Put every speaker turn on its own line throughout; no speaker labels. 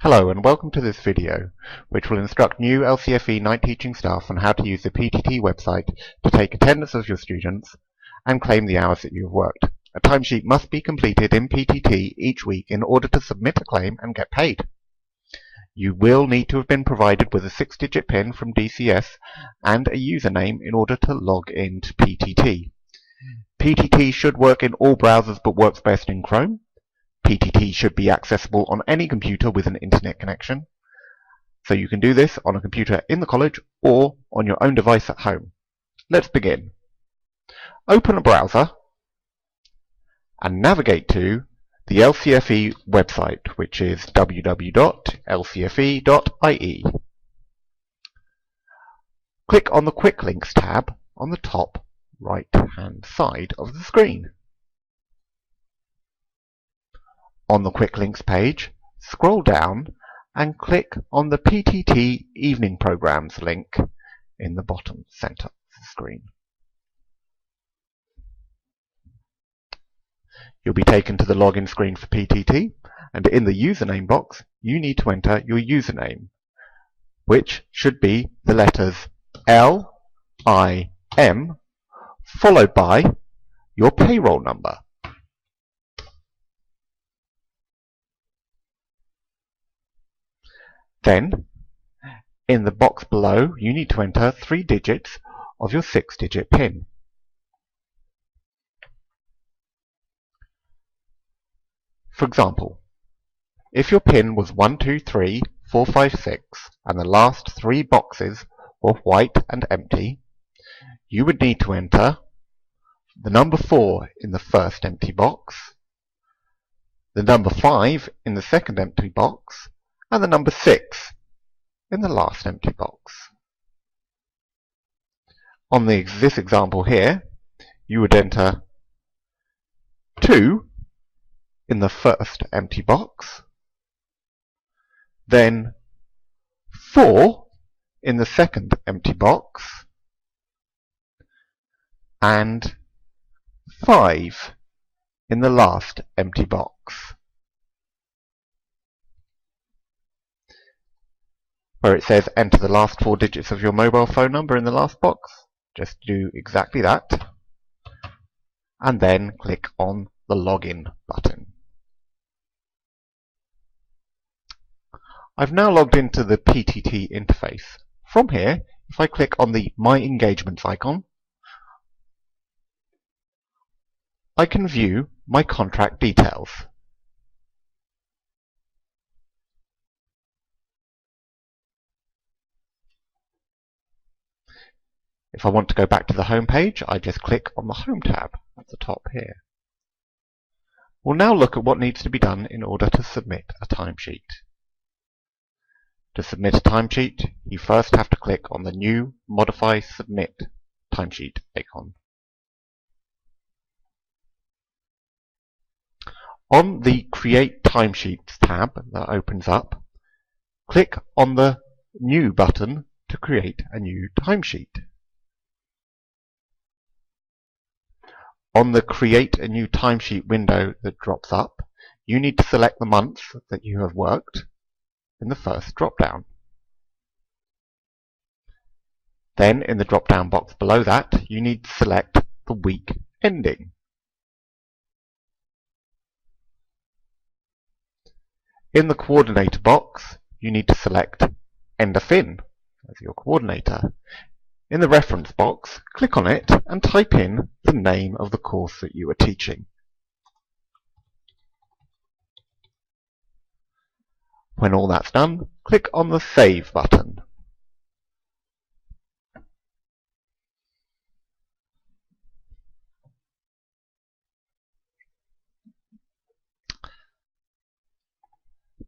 Hello and welcome to this video, which will instruct new LCFE night teaching staff on how to use the PPT website to take attendance of your students and claim the hours that you have worked. A timesheet must be completed in PPT each week in order to submit a claim and get paid. You will need to have been provided with a 6-digit PIN from DCS and a username in order to log into PPT. PPT should work in all browsers but works best in Chrome. PPT should be accessible on any computer with an internet connection, so you can do this on a computer in the college or on your own device at home. Let's begin. Open a browser and navigate to the LCFE website, which is www.lcfe.ie. Click on the Quick Links tab on the top right-hand side of the screen. On the Quick Links page, scroll down and click on the PPT Evening Programs link in the bottom center of the screen. You'll be taken to the login screen for PPT, and in the username box you need to enter your username, which should be the letters LIM followed by your payroll number. Then, in the box below, you need to enter 3 digits of your 6-digit PIN. For example, if your PIN was 123456 and the last 3 boxes were white and empty, you would need to enter the number 4 in the first empty box, the number 5 in the second empty box, and the number 6 in the last empty box. On this example here, you would enter 2 in the first empty box, then 4 in the second empty box, and 5 in the last empty box. Where it says enter the last 4 digits of your mobile phone number in the last box, just do exactly that, and then click on the login button. I've now logged into the PPT interface. From here, if I click on the My Engagements icon, I can view my contract details. If I want to go back to the home page, I just click on the Home tab at the top here. We'll now look at what needs to be done in order to submit a timesheet. To submit a timesheet, you first have to click on the new Modify Submit Timesheet icon. On the Create Timesheets tab that opens up, click on the New button to create a new timesheet. On the Create a New Timesheet window that drops up, you need to select the month that you have worked in the first drop-down. Then, in the drop-down box below that, you need to select the week ending. In the Coordinator box, you need to select End of Fin as your coordinator. In the reference box, click on it and type in the name of the course that you are teaching. When all that's done, click on the Save button.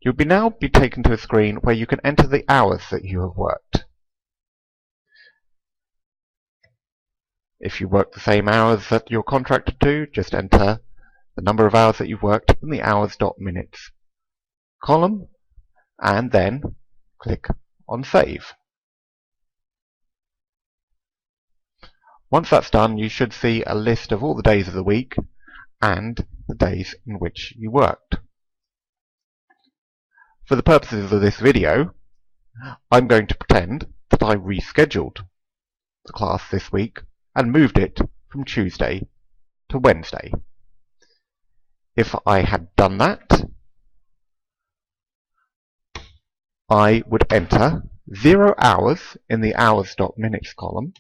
You'll now be taken to a screen where you can enter the hours that you have worked. If you work the same hours that you're contracted to, just enter the number of hours that you've worked in the hours.minutes column, and then click on Save. Once that's done, you should see a list of all the days of the week and the days in which you worked. For the purposes of this video, I'm going to pretend that I rescheduled the class this week and moved it from Tuesday to Wednesday. If I had done that, I would enter 0 hours in the hours.minutes column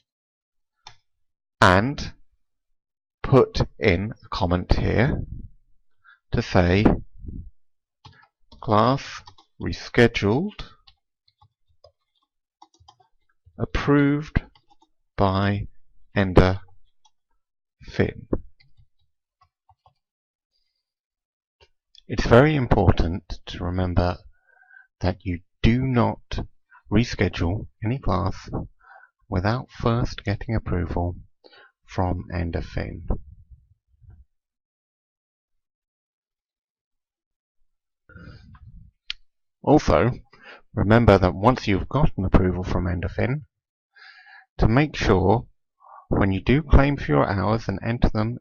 and put in a comment here to say class rescheduled, approved by Ender Finn. It's very important to remember that you do not reschedule any class without first getting approval from Ender Finn. Also, remember that once you've gotten approval from Ender Finn, to make sure when you do claim for your hours and enter them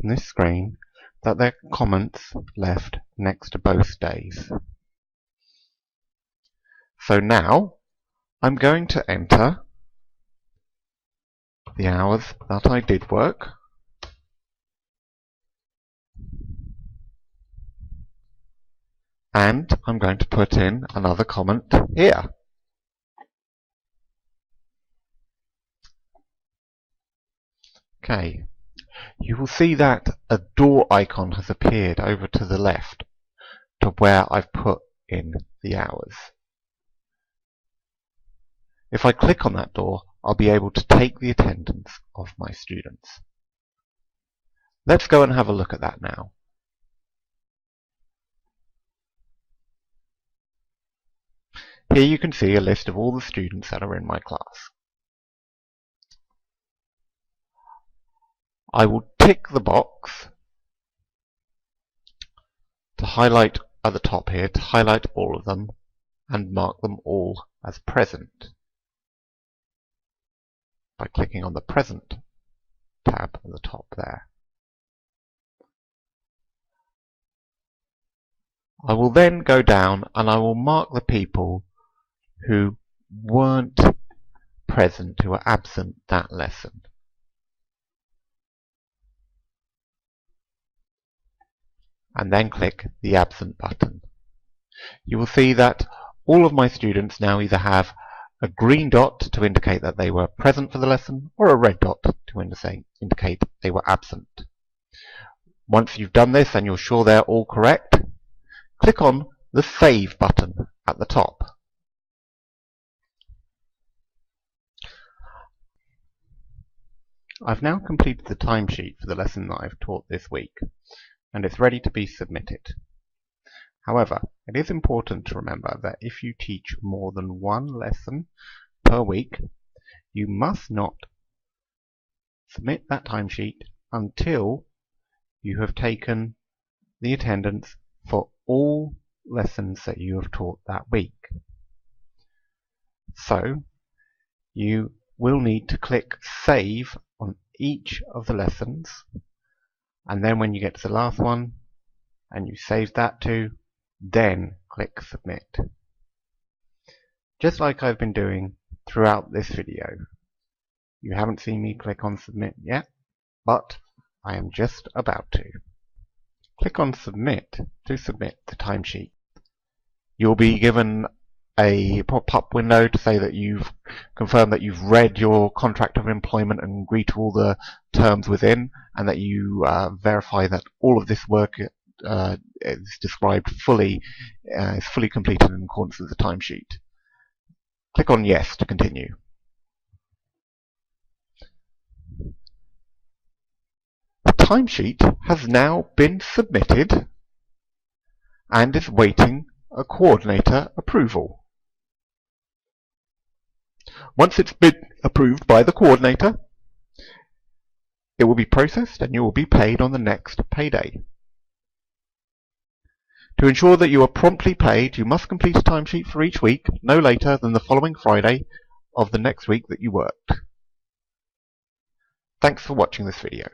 on this screen that there are comments left next to both days. So now I'm going to enter the hours that I did work, and I'm going to put in another comment here. Okay, you will see that a door icon has appeared over to the left to where I've put in the hours. If I click on that door, I'll be able to take the attendance of my students. Let's go and have a look at that now. Here you can see a list of all the students that are in my class. I will tick the box to highlight at the top here, to highlight all of them and mark them all as present by clicking on the Present tab at the top there. I will then go down and I will mark the people who weren't present, who were absent that lesson. And then click the Absent button. You will see that all of my students now either have a green dot to indicate that they were present for the lesson, or a red dot to indicate they were absent. Once you've done this and you're sure they're all correct, click on the Save button at the top. I've now completed the timesheet for the lesson that I've taught this week, and it's ready to be submitted. However, it is important to remember that if you teach more than one lesson per week, you must not submit that timesheet until you have taken the attendance for all lessons that you have taught that week. So, you will need to click Save on each of the lessons, and then when you get to the last one and you save that to, then click Submit. Just like I've been doing throughout this video. You haven't seen me click on Submit yet, but I am just about to. Click on Submit to submit the timesheet. You'll be given a pop-up window to say that you've confirmed that you've read your contract of employment and agreed to all the terms within, and that you verify that all of this work is described fully, is fully completed in accordance with the timesheet. Click on Yes to continue. The timesheet has now been submitted and is waiting a coordinator approval. Once it's been approved by the coordinator, it will be processed and you will be paid on the next payday. To ensure that you are promptly paid, you must complete a timesheet for each week, no later than the following Friday of the next week that you worked. Thanks for watching this video.